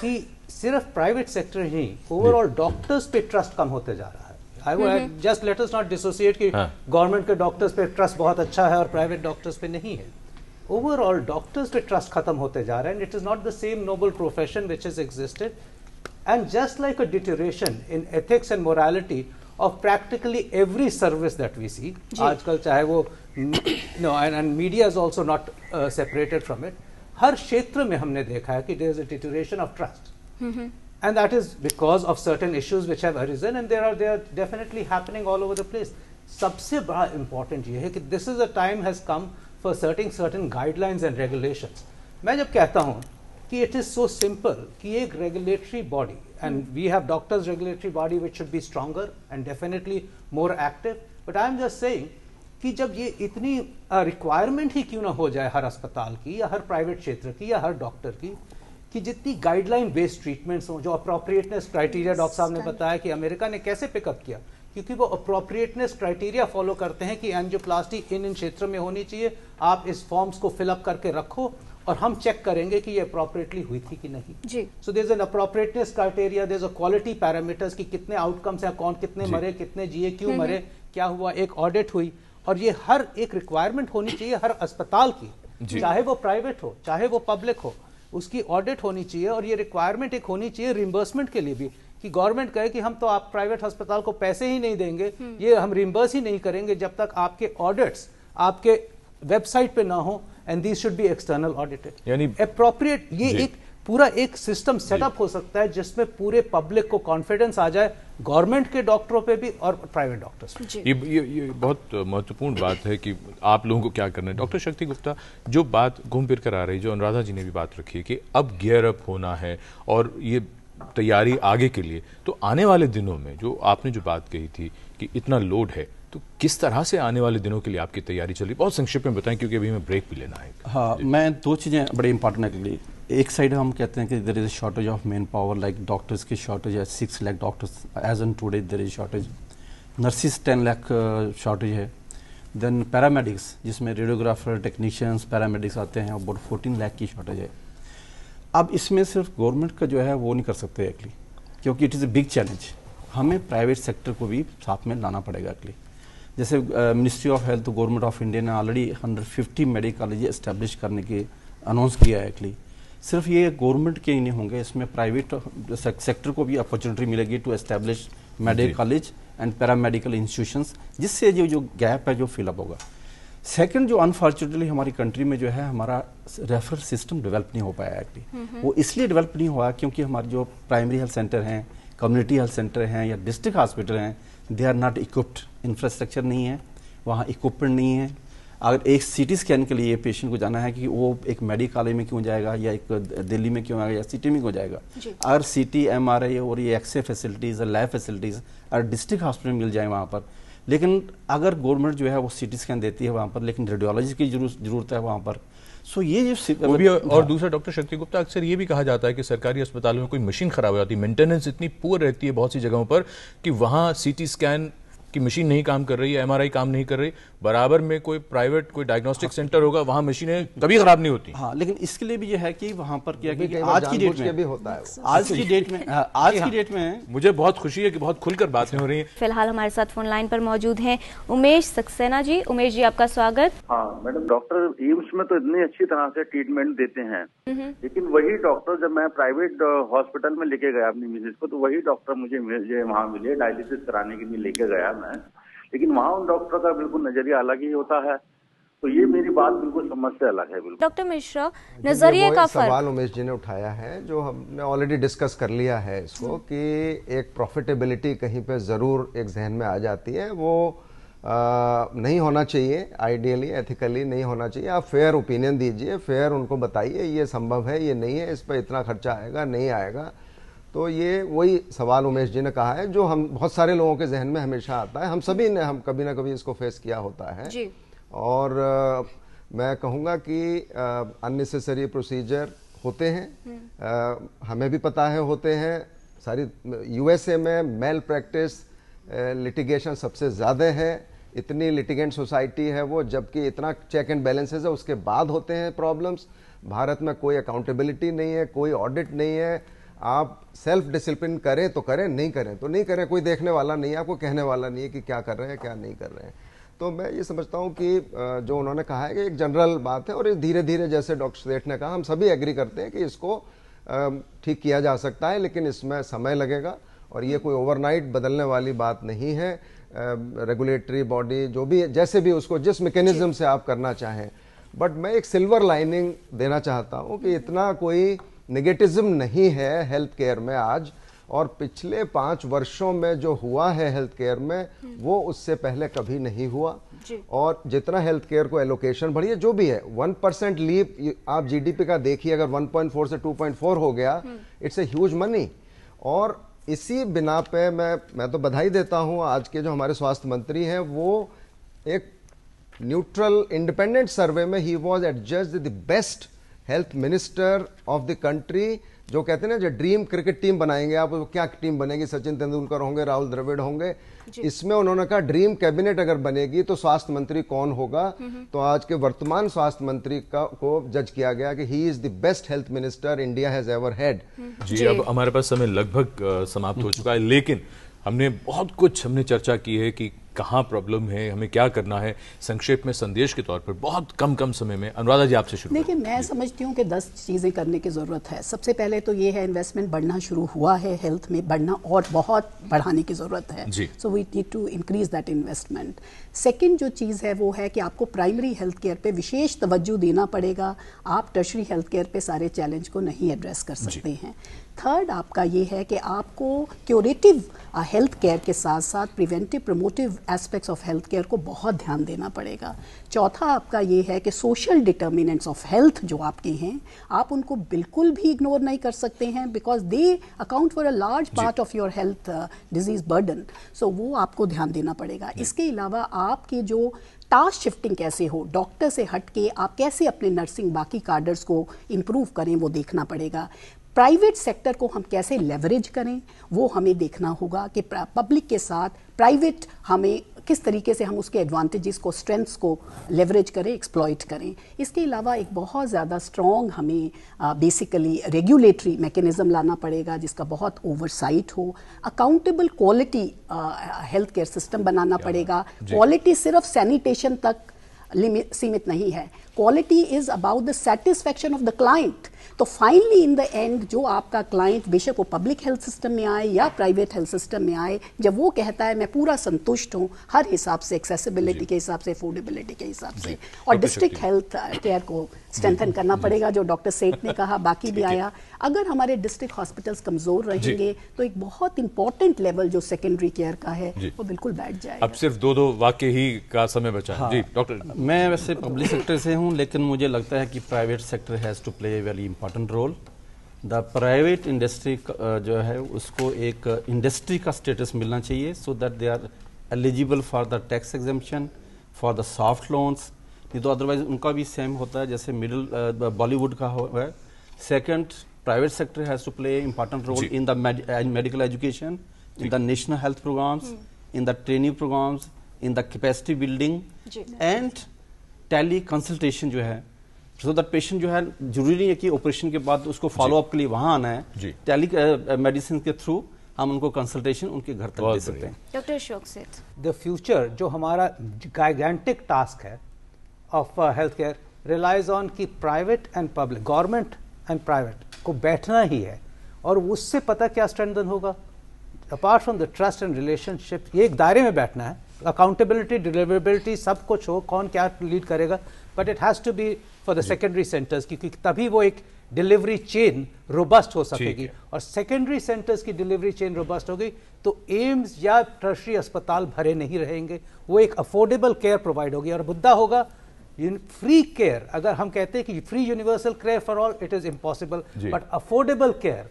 कि सिर्फ private sector ही overall doctors पे ट्रस्ट कम होते जा रहा है। I would just let us not dissociate कि गवर्नमेंट के डॉक्टर्स पे ट्रस्ट बहुत अच्छा है और प्राइवेट डॉक्टर्स पे नहीं है। ओवरऑल डॉक्टर्स पे ट्रस्ट खत्म होते जा रहा है, and it is not the same noble profession which is existed, and just like a deterioration in ethics and morality of practically every service that we see आजकल, चाहे वो and media is also not separated from it, हर क्षेत्र में हमने देखा है कि there is a deterioration of trust, and that is because of certain issues which have arisen, and they are definitely happening all over the place. सबसे बड़ा important ये है कि this is a time has come for certain guidelines and regulations. मैं जब कहता हूँ कि it is so simple कि एक regulatory body, and we have doctors regulatory body which should be stronger and definitely more active, but I am just saying कि जब ये इतनी requirement ही क्यों ना हो जाए हर अस्पताल की या हर प्राइवेट क्षेत्र की या हर डॉक्टर की, कि जितनी गाइडलाइन बेस्ड ट्रीटमेंट्स हो, जो अप्रोप्रिएटनेस क्राइटेरिया डॉक्टर साहब ने बताया कि अमेरिका ने कैसे पिकअप किया, क्योंकि वो अप्रोप्रिएटनेस क्राइटेरिया फॉलो करते हैं कि एंजियोप्लास्टी इन क्षेत्र में होनी चाहिए, आप इस फॉर्म्स को फिलअप करके रखो और हम चेक करेंगे कि ये अप्रोप्रिएटली हुई थी कि नहीं। So there is an appropriateness criteria, there is a quality parameters कि कितने आउटकम्स हैं, कौन कितने मरे, कितने जिए, क्यों मरे, क्या हुआ, एक ऑडिट हुई, और ये हर एक रिक्वायरमेंट होनी चाहिए हर अस्पताल की, चाहे वो प्राइवेट हो चाहे वो पब्लिक हो, उसकी ऑडिट होनी चाहिए। और ये रिक्वायरमेंट एक होनी चाहिए रिम्बर्समेंट के लिए भी, कि गवर्नमेंट कहे कि हम तो आप प्राइवेट अस्पताल को पैसे ही नहीं देंगे, ये हम रिम्बर्स ही नहीं करेंगे जब तक आपके ऑडिट्स आपके वेबसाइट पे ना हो, and these should be external audited, यानी अप्रोप्रिएट। ये एक पूरा एक सिस्टम सेटअप हो सकता है जिसमें पूरे पब्लिक को कॉन्फिडेंस आ जाए, गवर्नमेंट के डॉक्टरों पे भी और प्राइवेट डॉक्टर्स पे। ये बहुत महत्वपूर्ण बात है कि आप लोगों को क्या करना है। डॉक्टर शक्ति गुप्ता, जो बात घूम फिर कर आ रही, जो अनुराधा जी ने भी बात रखी है कि अब गियर अप होना है और ये तैयारी आगे के लिए, तो आने वाले दिनों में जो आपने जो बात कही थी कि इतना लोड है, तो किस तरह से आने वाले दिनों के लिए आपकी तैयारी चल रही है, बहुत संक्षिप्त में बताएं क्योंकि अभी हमें ब्रेक भी लेना है। हाँ, मैं दो चीज़ें बड़ी इंपॉर्टेंट है के लिए। एक साइड हम कहते हैं कि there is a shortage of man power, like doctors की शॉर्टेज है, 6 lakh doctors as on today there is shortage, nurses 10 lakh shortage है, देन पैरामेडिक्स जिसमें रेडियोग्राफर, टेक्नीशियंस, पैरामेडिक्स आते हैं, अबाउट 14 लाख की शॉर्टेज है। अब इसमें सिर्फ गवर्नमेंट का जो है वो नहीं कर सकते एक्चुअली, क्योंकि it is a big challenge, हमें प्राइवेट सेक्टर को भी साथ में लाना पड़ेगा एक्चुअली। जैसे ministry of health, government of India ने ऑलरेडी 150 मेडिकल कॉलेज इस्टेब्लिश करने के अनाउंस किया है एक्चुअली। सिर्फ ये गवर्नमेंट के ही नहीं होंगे, इसमें प्राइवेट सेक्टर को भी अपॉर्चुनिटी मिलेगी to establish medical college and paramedical institutions, जिससे जो गैप है जो फिलअप होगा। सेकंड, जो अनफॉर्चुनेटली हमारी कंट्री में जो है हमारा रेफरल सिस्टम डेवलप नहीं हो पाया एक्चुअली। वो इसलिए डेवलप नहीं हुआ क्योंकि हमारे जो प्राइमरी हेल्थ सेंटर हैं, कम्युनिटी हेल्थ सेंटर हैं या डिस्ट्रिक्ट हॉस्पिटल हैं, they are not equipped, infrastructure नहीं है, वहाँ इक्विपमेंट नहीं है। अगर एक सीटी स्कैन के लिए पेशेंट को जाना है कि वो एक मेडिकल कॉलेज में क्यों जाएगा या एक दिल्ली में क्यों आएगा या सिटी में क्यों जाएगा, अगर सीटी, एमआरआई और ये एक्सरे फैसिलिटीज़, लैब फैसिलिटीज़ अगर डिस्ट्रिक्ट हॉस्पिटल में मिल जाए वहाँ पर, लेकिन अगर गवर्नमेंट जो है वो सीटी स्कैन देती है वहाँ पर, लेकिन रेडियोलॉजी की जरूरत है वहाँ पर। सो ये जो भी, और दूसरा डॉक्टर शक्ति गुप्ता, अक्सर ये भी कहा जाता है कि सरकारी अस्पतालों में कोई मशीन खराब हो जाती है, मेंटेनेंस इतनी पुअर रहती है बहुत सी जगहों पर कि वहाँ सीटी स्कैन की मशीन नहीं काम कर रही है, एमआरआई काम नहीं कर रही, बराबर में कोई प्राइवेट कोई डायग्नोस्टिक सेंटर होगा, वहाँ मशीनें कभी खराब नहीं होती। हाँ, लेकिन इसके लिए भी ये है कि वहाँ पर क्या कि आज की डेट में भी होता है, आज की डेट में मुझे बहुत खुशी है कि बहुत खुलकर बातें हो रही हैं। फिलहाल हमारे साथ फोन लाइन पर मौजूद हैं उमेश सक्सेना जी। उमेश जी, आपका स्वागत। हाँ मैडम, डॉक्टर एम्स में तो इतनी अच्छी तरह से ट्रीटमेंट देते हैं, लेकिन वही डॉक्टर जब मैं प्राइवेट हॉस्पिटल में लेके गया अपनी मिसेज को, तो वही डॉक्टर मुझे वहाँ मिले डायलिसिस कराने के लिए लेके गया मैं, लेकिन वहाँ उन डॉक्टर का बिल्कुल नजरिया अलग ही होता है। तो ये मेरी बात बिल्कुल समझ से अलग है। बिल्कुल डॉक्टर मिश्रा, नजरिए का फर्क सवाल उमेश जी ने उठाया है जो हमने ऑलरेडी डिस्कस कर लिया है इसको, कि एक प्रॉफिटेबिलिटी कहीं पे जरूर एक जहन में आ जाती है, वो नहीं होना चाहिए, आइडियली एथिकली नहीं होना चाहिए। आप फेयर ओपिनियन दीजिए, फेयर उनको बताइए ये संभव है, ये नहीं है, इस पर इतना खर्चा आएगा, नहीं आएगा। तो ये वही सवाल उमेश जी ने कहा है जो हम बहुत सारे लोगों के जहन में हमेशा आता है, हम सभी ने हम कभी ना कभी इसको फेस किया होता है जी। और मैं कहूँगा कि अननेसेसरी प्रोसीजर होते हैं, हमें भी पता है होते हैं। सारी यूएसए में मेल प्रैक्टिस लिटिगेशन सबसे ज़्यादा है, इतनी लिटिगेंट सोसाइटी है वो, जबकि इतना चेक एंड बैलेंसेस है, उसके बाद होते हैं प्रॉब्लम्स। भारत में कोई अकाउंटेबिलिटी नहीं है, कोई ऑडिट नहीं है। आप सेल्फ डिसिप्लिन करें तो करें, नहीं करें तो नहीं करें, कोई देखने वाला नहीं है, आपको कहने वाला नहीं है कि क्या कर रहे हैं क्या नहीं कर रहे हैं। तो मैं ये समझता हूँ कि जो उन्होंने कहा है कि एक जनरल बात है और धीरे धीरे जैसे डॉक्टर सेठ ने कहा हम सभी एग्री करते हैं कि इसको ठीक किया जा सकता है, लेकिन इसमें समय लगेगा और ये कोई ओवरनाइट बदलने वाली बात नहीं है। रेगुलेटरी बॉडी जो भी जैसे भी उसको जिस मैकेनिज्म से आप करना चाहें, बट मैं एक सिल्वर लाइनिंग देना चाहता हूं कि इतना कोई नेगेटिज्म नहीं है हेल्थ केयर में आज, और पिछले 5 वर्षों में जो हुआ है हेल्थ केयर में वो उससे पहले कभी नहीं हुआ। और जितना हेल्थ केयर को एलोकेशन बढ़ी है, जो भी है 1% लीप आप जीडीपी का देखिए, अगर 1.4 से 2.4 हो गया, इट्स ए ह्यूज मनी। और इसी बिना पे मैं तो बधाई देता हूं आज के जो हमारे स्वास्थ्य मंत्री हैं, वो एक न्यूट्रल इंडिपेंडेंट सर्वे में he was adjudged the best health minister of the country. जो कहते हैं ना, जो ड्रीम क्रिकेट टीम बनाएंगे आप, क्या टीम बनेगी, सचिन तेंदुलकर होंगे, राहुल द्रविड़ होंगे, इसमें उन्होंने कहा ड्रीम कैबिनेट अगर बनेगी तो स्वास्थ्य मंत्री कौन होगा, तो आज के वर्तमान स्वास्थ्य मंत्री को जज किया गया कि he is the best health minister India has ever had. जी, अब हमारे पास समय लगभग समाप्त हो चुका है, लेकिन हमने बहुत कुछ चर्चा की है कि कहाँ प्रॉब्लम है, हमें क्या करना है। संक्षेप में संदेश के तौर पर बहुत कम समय में अनुराधा जी आपसे शुरू। देखिए, मैं समझती हूँ कि 10 चीज़ें करने की ज़रूरत है। सबसे पहले तो ये है, इन्वेस्टमेंट बढ़ना शुरू हुआ है, हेल्थ में बढ़ना और बहुत बढ़ाने की ज़रूरत है। So we need to increase that investment. Second जो चीज़ है वो है कि आपको प्राइमरी हेल्थ केयर पे विशेष तवज्जो देना पड़ेगा। आप टर्शरी हेल्थ केयर पे सारे चैलेंज को नहीं एड्रेस कर सकते हैं। थर्ड आपका ये है कि आपको क्यूरेटिव हेल्थ केयर के साथ साथ preventive promotive aspects of health care को बहुत ध्यान देना पड़ेगा। चौथा आपका ये है कि सोशल डिटर्मिनेंट्स ऑफ हेल्थ जो आपके हैं, आप उनको बिल्कुल भी इग्नोर नहीं कर सकते हैं, because they account for a large part of your health disease burden. So वो आपको ध्यान देना पड़ेगा। इसके अलावा आपके जो टास्क शिफ्टिंग कैसे हो, डॉक्टर से हट के आप कैसे अपने नर्सिंग बाकी कार्डर्स को इम्प्रूव करें, वो देखना पड़ेगा। प्राइवेट सेक्टर को हम कैसे लेवरेज करें वो हमें देखना होगा कि पब्लिक के साथ प्राइवेट हमें किस तरीके से हम उसके एडवांटेजेस को, स्ट्रेंथ्स को लेवरेज करें, एक्सप्लॉइट करें। इसके अलावा एक बहुत ज़्यादा स्ट्रॉन्ग हमें बेसिकली रेगुलेटरी मैकेनिज्म लाना पड़ेगा जिसका बहुत ओवरसाइट हो। Accountable quality health care system बनाना पड़ेगा। क्वालिटी सिर्फ सैनिटेशन तक सीमित नहीं है, quality is about the satisfaction of the client. तो फाइनली इन द एंड जो आपका क्लाइंट, बेशक वो पब्लिक हेल्थ सिस्टम में आए या प्राइवेट हेल्थ सिस्टम में आए, जब वो कहता है मैं पूरा संतुष्ट हूँ हर हिसाब से, एक्सेसिबिलिटी के हिसाब से, अफोर्डेबिलिटी के हिसाब से। और डिस्ट्रिक्ट हेल्थ केयर को स्ट्रेंथन करना पड़ेगा, जो डॉक्टर सेठ ने कहा, बाकी भी आया। अगर हमारे डिस्ट्रिक्ट हॉस्पिटल्स कमजोर रहेंगे तो एक बहुत इंपॉर्टेंट लेवल जो सेकेंडरी केयर का है वो बिल्कुल बैठ जाएगा। अब सिर्फ 2 वाक्य ही का समय बचा है। जी डॉक्टर। मैं वैसे पब्लिक सेक्टर से हूँ, लेकिन मुझे लगता है कि private sector has to play a very important role. The private industry जो है उसको एक इंडस्ट्री का स्टेटस मिलना चाहिए, so that they are eligible for the tax exemption, for the soft loans. नहीं तो अदरवाइज उनका भी सेम होता है जैसे मिडिल बॉलीवुड का है। Second, private sector has to play important role in the medical education, in the national health programmes, in the training programmes, in the capacity building and tele consultation जो है, so that patient जो है जरूरी नहीं है कि operation के बाद उसको फॉलो अप के लिए वहां आना है। टेली मेडिसिन के थ्रू हम उनको कंसल्टेशन उनके घर तक दे सकते हैं। डॉक्टर अशोक सेठ, द फ्यूचर जो हमारा गाइगेंटिक टास्क है of health care relies on कि private and public, government and private को बैठना ही है, और उससे पता क्या स्ट्रेंथन होगा, apart from the trust and relationship, ये एक दायरे में बैठना है। अकाउंटेबिलिटी, डिलीवरेबिलिटी सब कुछ हो, कौन क्या लीड करेगा, but it has to be for the secondary centres, क्योंकि तभी वो एक डिलीवरी चेन रोबस्ट हो सकेगी। और सेकेंडरी सेंटर्स की डिलीवरी चेन रोबस्ट होगी तो एम्स या टर्शरी अस्पताल भरे नहीं रहेंगे, वो एक अफोर्डेबल केयर प्रोवाइड होगी। और मुद्दा होगा फ्री केयर। अगर हम कहते हैं कि free universal care for all, it is impossible, but affordable care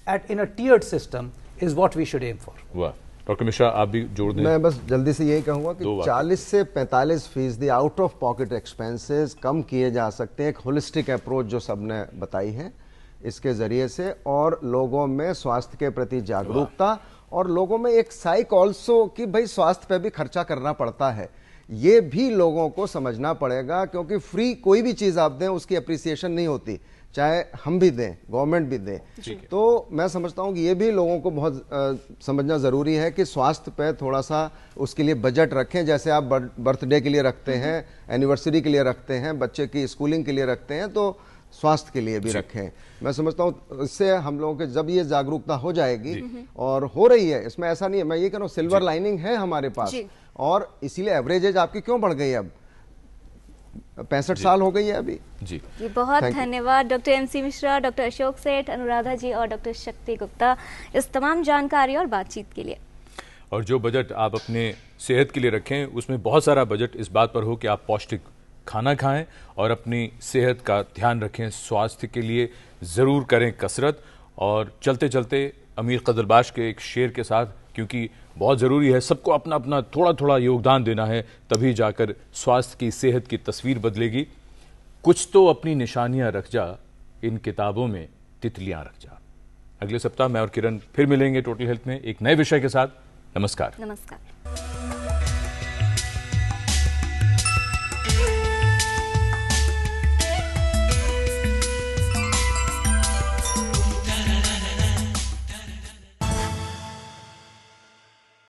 at in a tiered system is what we should aim for. वाह, डॉक्टर मिश्रा आप भी जोड़ दें। मैं बस जल्दी से यही कहूंगा कि 40 से 45% आउट ऑफ पॉकेट एक्सपेंसेस कम किए जा सकते हैं, एक होलिस्टिक अप्रोच जो सबने बताई है इसके जरिए से, और लोगों में स्वास्थ्य के प्रति जागरूकता, और लोगों में एक साइक ऑल्सो कि भाई स्वास्थ्य पे भी खर्चा करना पड़ता है, ये भी लोगों को समझना पड़ेगा। क्योंकि फ्री कोई भी चीज आप दें उसकी अप्रिसिएशन नहीं होती, चाहे हम भी दें, गवर्नमेंट भी दे। तो मैं समझता हूं कि ये भी लोगों को बहुत समझना जरूरी है कि स्वास्थ्य पे थोड़ा सा उसके लिए बजट रखें, जैसे आप बर्थडे के लिए रखते हैं, एनिवर्सरी के लिए रखते हैं, बच्चे की स्कूलिंग के लिए रखते हैं, तो स्वास्थ्य के लिए भी रखें। मैं समझता हूँ इससे हम लोगों के जब ये जागरूकता हो जाएगी, और हो रही है, इसमें ऐसा नहीं है, मैं ये कह रहा हूँ सिल्वर लाइनिंग है हमारे पास, और इसीलिए एवरेज एज आपकी क्यों बढ़ गई, अब 65 साल हो गई है अभी। जी बहुत धन्यवाद doctor MC Mishra, doctor Ashok सेठ, अनुराधा जी और डॉक्टर शक्ति गुप्ता इस तमाम जानकारी और बातचीत के लिए। और जो बजट आप अपने सेहत के लिए रखें, उसमें बहुत सारा बजट इस बात पर हो कि आप पौष्टिक खाना खाएं और अपनी सेहत का ध्यान रखें। स्वास्थ्य के लिए ज़रूर करें कसरत। और चलते चलते अमीर कदरबाश के एक शेर के साथ, क्योंकि बहुत ज़रूरी है, सबको अपना अपना थोड़ा थोड़ा योगदान देना है, तभी जाकर स्वास्थ्य की, सेहत की तस्वीर बदलेगी। कुछ तो अपनी निशानियां रख जा, इन किताबों में तितलियां रख जा। अगले सप्ताह मैं और किरण फिर मिलेंगे टोटल हेल्थ में एक नए विषय के साथ। नमस्कार। नमस्कार।